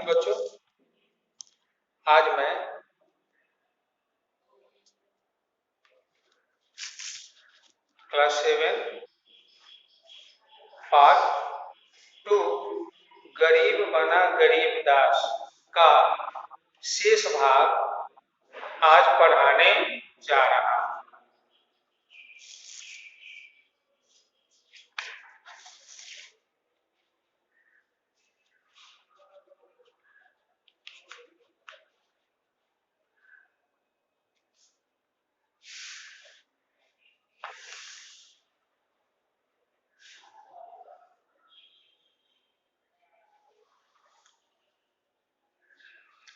बच्चों, आज मैं क्लास 7 पार्ट 2 गरीब बना गरीबदास का शेष भाग आज पढ़ाने जा रहा हूं।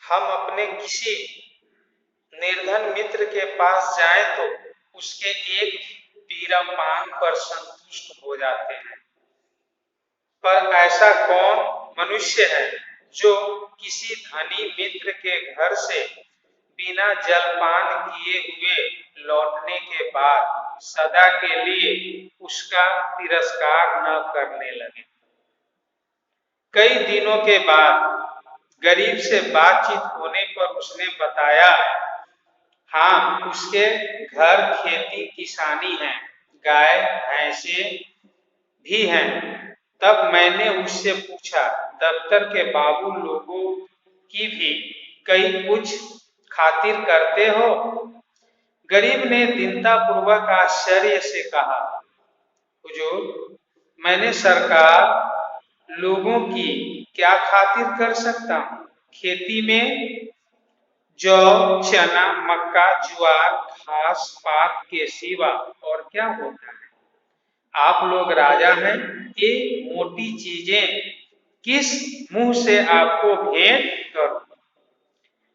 हम अपने किसी निर्धन मित्र के पास जाएं तो उसके एक पीरा पान पर संतुष्ट हो जाते हैं, पर ऐसा कौन मनुष्य है जो किसी धनी मित्र के घर से बिना जलपान किए हुए लौटने के बाद सदा के लिए उसका तिरस्कार न करने लगे। कई दिनों के बाद गरीब से बातचीत होने पर उसने बताया, हाँ, उसके घर खेती किसानी है, गाय भैंसे भी हैं। तब मैंने उससे पूछा, दफ्तर के बाबू लोगों की भी कई कुछ खातिर करते हो? गरीब ने दीनतापूर्वक आश्चर्य से कहा, हुजूर, मैंने सरकार लोगों की क्या खातिर कर सकता हूँ? खेती में जौ, चना, मक्का, ज्वार, घास पात के सिवा और क्या होता है? आप लोग राजा हैं, ये मोटी चीजें किस मुंह से आपको भेंट करूं?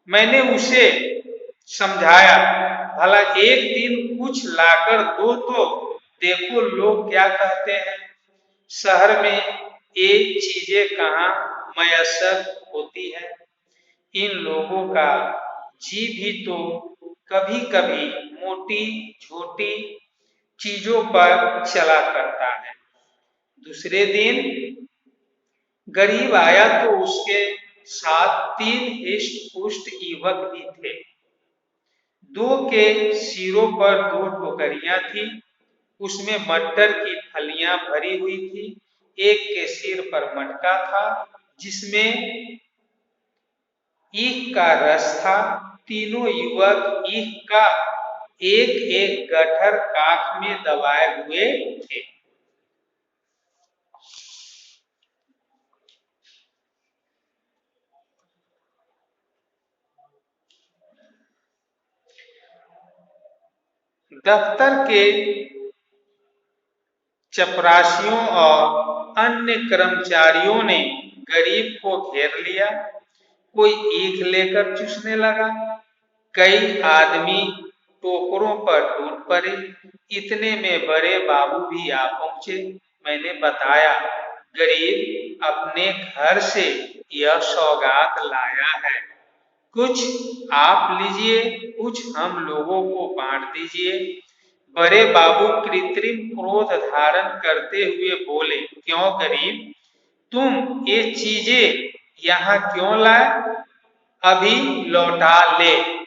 मैंने उसे समझाया, भला एक दिन कुछ लाकर दो तो देखो लोग क्या कहते हैं। शहर में ये चीजें कहाँ मयस्सर होती है। इन लोगों का जी भी तो कभी कभी मोटी छोटी चीजों पर चला करता है। दूसरे दिन गरीब आया तो उसके साथ 3 हिष्ट पुष्ट युवक भी थे। 2 के सिरों पर 2 टोकरियां थी, उसमें मटर की फलियां भरी हुई थी। एक के सिर पर मटका था जिसमें ईख का रस था। तीनों युवक ईख का एक एक गट्ठर काख में दबाए हुए थे। दफ्तर के चपरासियों और अन्य कर्मचारियों ने गरीब को घेर लिया। कोई ईख लेकर चूसने लगा। कई आदमी टोकरों पर टूट पड़े। इतने में बड़े बाबू भी आ पहुंचे। मैंने बताया, गरीब अपने घर से यह सौगात लाया है, कुछ आप लीजिए, कुछ हम लोगों को बांट दीजिए। बड़े बाबू कृत्रिम क्रोध धारण करते हुए बोले, क्यों गरीब, तुम ये चीजें यहाँ क्यों लाए? अभी लौटा ले।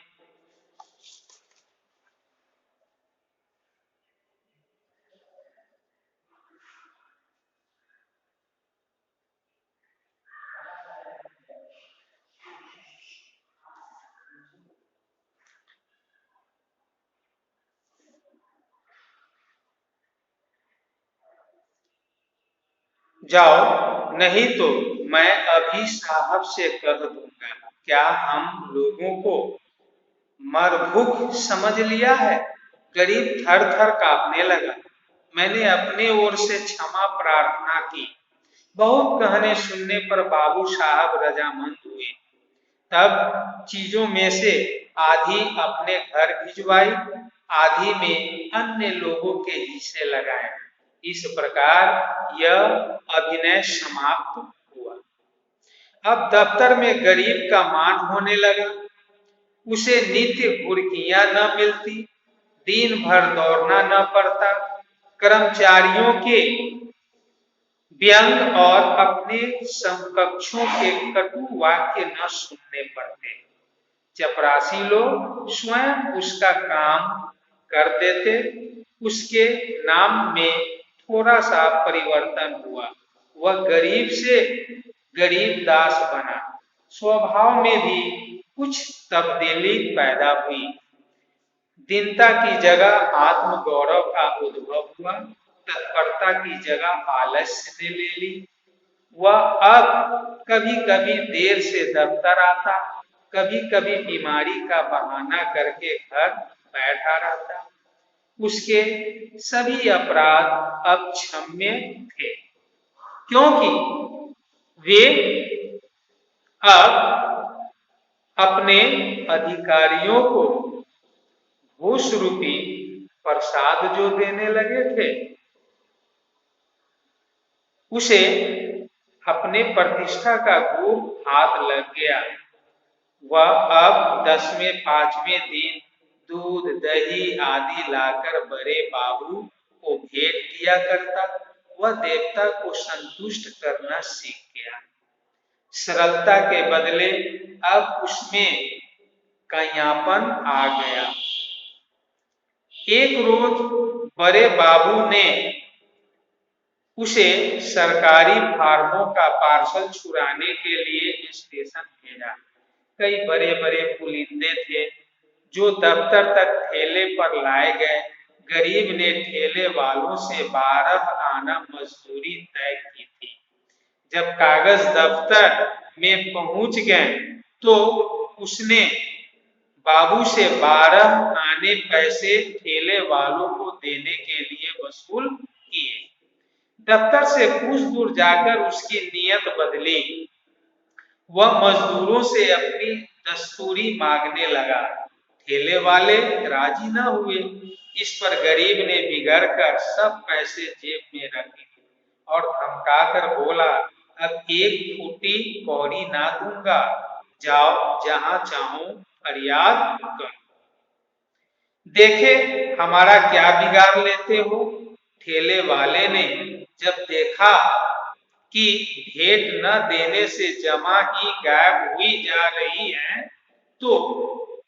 जाओ, नहीं तो मैं अभी साहब से कह दूंगा। क्या हम लोगों को मरभूख समझ लिया है? गरीब थर थर कांपने लगा। मैंने अपने ओर से क्षमा प्रार्थना की। बहुत कहने सुनने पर बाबू साहब रजामंद हुए। तब चीजों में से आधी अपने घर भिजवाई, आधी में अन्य लोगों के हिस्से लगाए। इस प्रकार यह अभिनय समाप्त हुआ। अब दफ्तर में गरीब का मान होने लगा। उसे नित्य घुर्कियां न मिलती, दिन भर दौड़ना न पड़ता। कर्मचारियों के व्यंग और अपने समकक्षों के कटु वाक्य न सुनने पड़ते। चपरासी लोग स्वयं उसका काम कर देते। उसके नाम में थोड़ा सा परिवर्तन हुआ, वह गरीब से गरीब दास बना। स्वभाव में भी कुछ तब्दीली पैदा हुई। दीनता की जगह आत्म गौरव का उद्भव हुआ। तत्परता की जगह आलस्य ने ले ली। वह अब कभी कभी देर से दफ्तर आता, कभी कभी बीमारी का बहाना करके घर बैठा रहता। उसके सभी अपराध अब क्षम्य थे, क्योंकि वे अब अपने अधिकारियों को घूस रूपी प्रसाद जो देने लगे थे, उसे अपने प्रतिष्ठा का खूब हाथ लग गया। वह अब 10वें 5वें दिन दूध दही आदि लाकर बड़े बाबू को भेंट दिया करता। वह देवता को संतुष्ट करना सीख गया। सरलता के बदले अब उसमें कयापन आ गया। एक रोज बड़े बाबू ने उसे सरकारी फार्मों का पार्सल छुड़ाने के लिए स्टेशन भेजा। कई बड़े बड़े पुलिंदे थे जो दफ्तर तक ठेले पर लाए गए। गरीब ने ठेले वालों से 12 आना मजदूरी तय की थी। जब कागज दफ्तर में पहुंच गए तो उसने बाबू से 12 आने पैसे ठेले वालों को देने के लिए वसूल किए। दफ्तर से कुछ दूर जाकर उसकी नीयत बदली। वह मजदूरों से अपनी दस्तूरी मांगने लगा। ठेले वाले राजी न हुए। इस पर गरीब ने बिगड़ कर सब पैसे जेब में रख लिए और धमकाकर बोला, अब एक फूटी कौड़ी ना दूंगा, जाओ जहां चाहो फरियाद करो। देखे हमारा क्या बिगाड़ लेते हो। ठेले वाले ने जब देखा कि भेंट न देने से जमा ही गायब हुई जा रही है, तो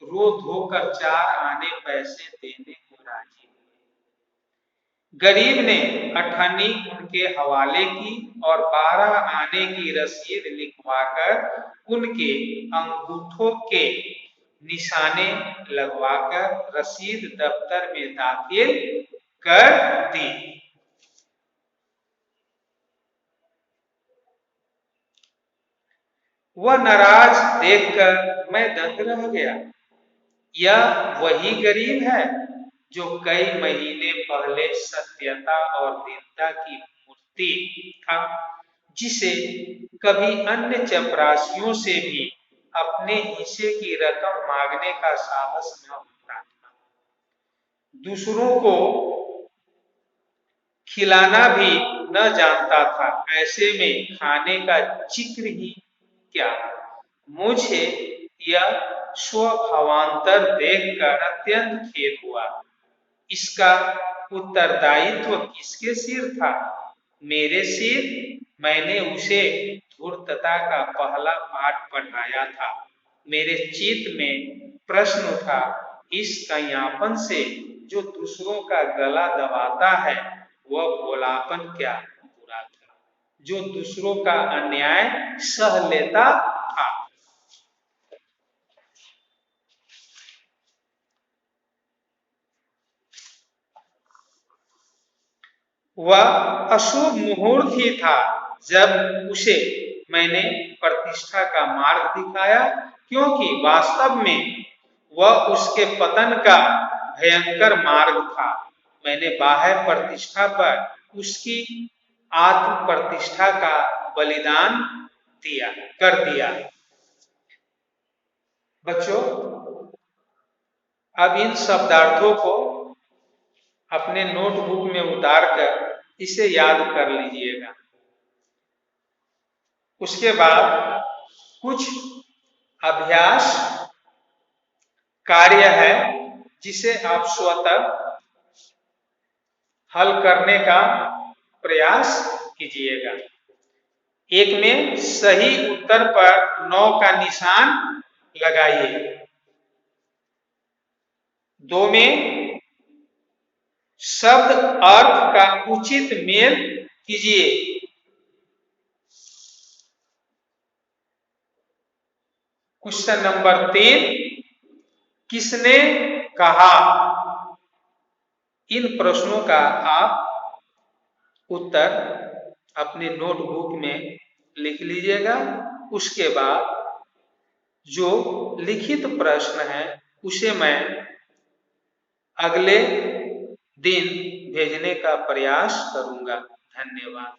रो धोकर 4 आने पैसे देने को राजी हुए। गरीब ने अठन्नी उनके हवाले की और 12 आने की रसीद लिखवाकर उनके अंगूठों के निशाने लगवाकर रसीद दफ्तर में दाखिल कर दी। वह नाराज देखकर मैं दंग रह गया। यह वही गरीब है जो कई महीने पहले सत्यता और दीनता की मूर्ति था, जिसे कभी अन्य चपरासियों से भी अपने हिस्से की रकम मांगने का साहस न होता था। दूसरों को खिलाना भी न जानता था। ऐसे में खाने का जिक्र ही क्या। मुझे यह स्वभावांतर देखकर अत्यंत खेद हुआ। इसका उत्तरदायित्व किसके सिर था? मेरे सिर। मैंने उसे धूर्तता का पहला पाठ पढ़ाया था। मेरे चित्त में प्रश्न उठा, इस कयापन से जो दूसरों का गला दबाता है, वह भोलापन क्या बुरा था जो दूसरों का अन्याय सह लेता था। वह अशुभ मुहूर्त ही था जब उसे मैंने प्रतिष्ठा का मार्ग दिखाया, क्योंकि वास्तव में वह उसके पतन का भयंकर मार्ग था। मैंने बाह्य प्रतिष्ठा पर उसकी आत्म प्रतिष्ठा का बलिदान कर दिया। बच्चों, अब इन शब्दार्थों को अपने नोटबुक में उतारकर इसे याद कर लीजिएगा। उसके बाद कुछ अभ्यास कार्य है जिसे आप स्वतः हल करने का प्रयास कीजिएगा। एक में सही उत्तर पर 9 का निशान लगाइए। 2 में शब्द अर्थ का उचित मेल कीजिए। क्वेश्चन नंबर 3, किसने कहा? इन प्रश्नों का आप उत्तर अपने नोटबुक में लिख लीजिएगा। उसके बाद जो लिखित प्रश्न है उसे मैं अगले दिन भेजने का प्रयास करूंगा। धन्यवाद।